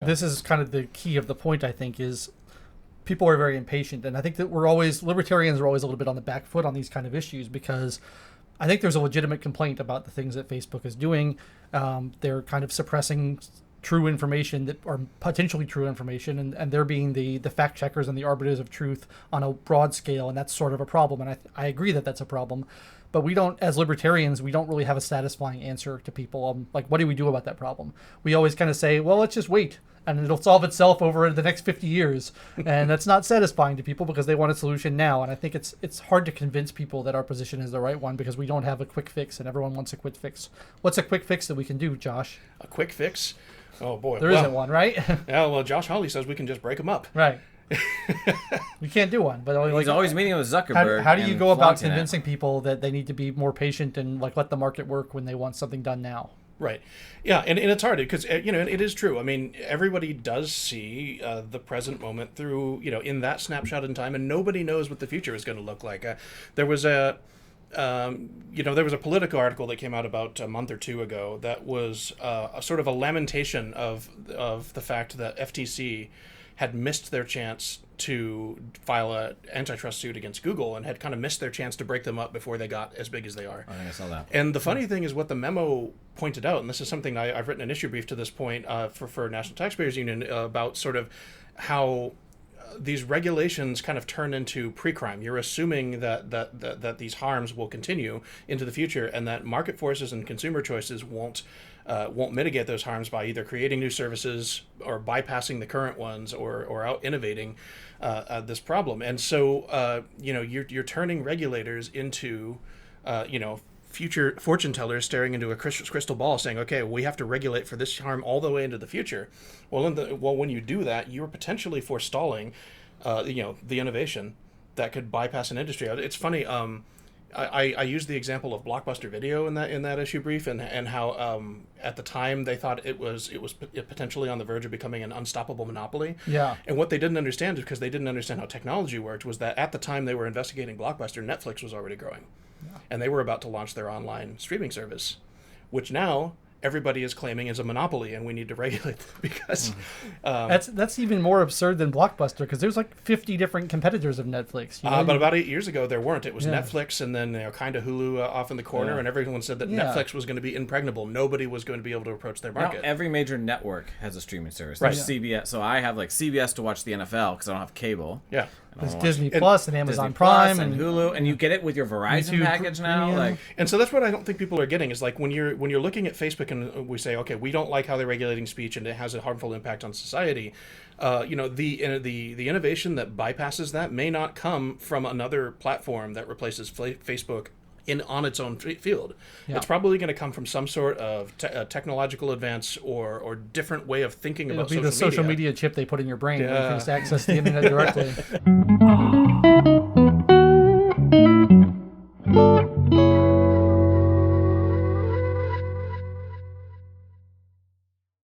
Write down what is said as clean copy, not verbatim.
This is kind of the key of the point, I think, is people are very impatient. And I think that libertarians are always a little bit on the back foot on these kind of issues, because I think there's a legitimate complaint about the things that Facebook is doing. They're kind of suppressing true information that are potentially true information, and they're being the fact checkers and the arbiters of truth on a broad scale, and that's sort of a problem. And I agree that that's a problem, but we don't, as libertarians, we don't really have a satisfying answer to people. Like, what do we do about that problem? We always kind of say, well, let's just wait and it'll solve itself over the next 50 years. And that's not satisfying to people because they want a solution now. And I think it's hard to convince people that our position is the right one because we don't have a quick fix, and everyone wants a quick fix. What's a quick fix that we can do, Josh? A quick fix? Oh, boy. There isn't one, right? Yeah, well, Josh Hawley says we can just break them up. Right. We can't do one, but he's always meeting with Zuckerberg. How do you go about convincing people that they need to be more patient and let the market work when they want something done now? Right. Yeah, and it's hard because, it is true. I mean, everybody does see the present moment through, in that snapshot in time, and nobody knows what the future is going to look like. There was a Politico article that came out about a month or two ago that was a sort of a lamentation of the fact that FTC had missed their chance to file an antitrust suit against Google and had kind of missed their chance to break them up before they got as big as they are. I think I saw that. And the funny thing is what the memo pointed out, and this is something I've written an issue brief to this point for National Taxpayers Union about sort of how these regulations kind of turn into pre-crime. You're assuming that these harms will continue into the future, and that market forces and consumer choices won't mitigate those harms by either creating new services or bypassing the current ones or out innovating this problem. And so you're turning regulators into future fortune tellers staring into a crystal ball saying, okay, we have to regulate for this harm all the way into the future. Well, when you do that, you're potentially forestalling the innovation that could bypass an industry. It's funny, I used the example of Blockbuster Video in that issue brief, and how at the time they thought it was potentially on the verge of becoming an unstoppable monopoly. Yeah. And what they didn't understand is because they didn't understand how technology worked was that at the time they were investigating Blockbuster, Netflix was already growing. Yeah. And they were about to launch their online streaming service, which now everybody is claiming is a monopoly, and we need to regulate them because that's even more absurd than Blockbuster, because there's 50 different competitors of Netflix. But about 8 years ago there weren't. It was Netflix, and then kind of Hulu off in the corner, and everyone said that Netflix was going to be impregnable. Nobody was going to be able to approach their market. Now, every major network has a streaming service. Right. There's CBS, so I have CBS to watch the NFL because I don't have cable. Yeah. There's Disney Plus and Amazon Prime and Hulu, and you get it with your Verizon YouTube package now. And so that's what I don't think people are getting is when you're looking at Facebook and we say, okay, we don't like how they're regulating speech and it has a harmful impact on society. The innovation that bypasses that may not come from another platform that replaces Facebook on its own field. Yeah. It's probably going to come from some sort of technological advance or different way of thinking about social media. It'll be the social media chip they put in your brain where you can just access the internet directly.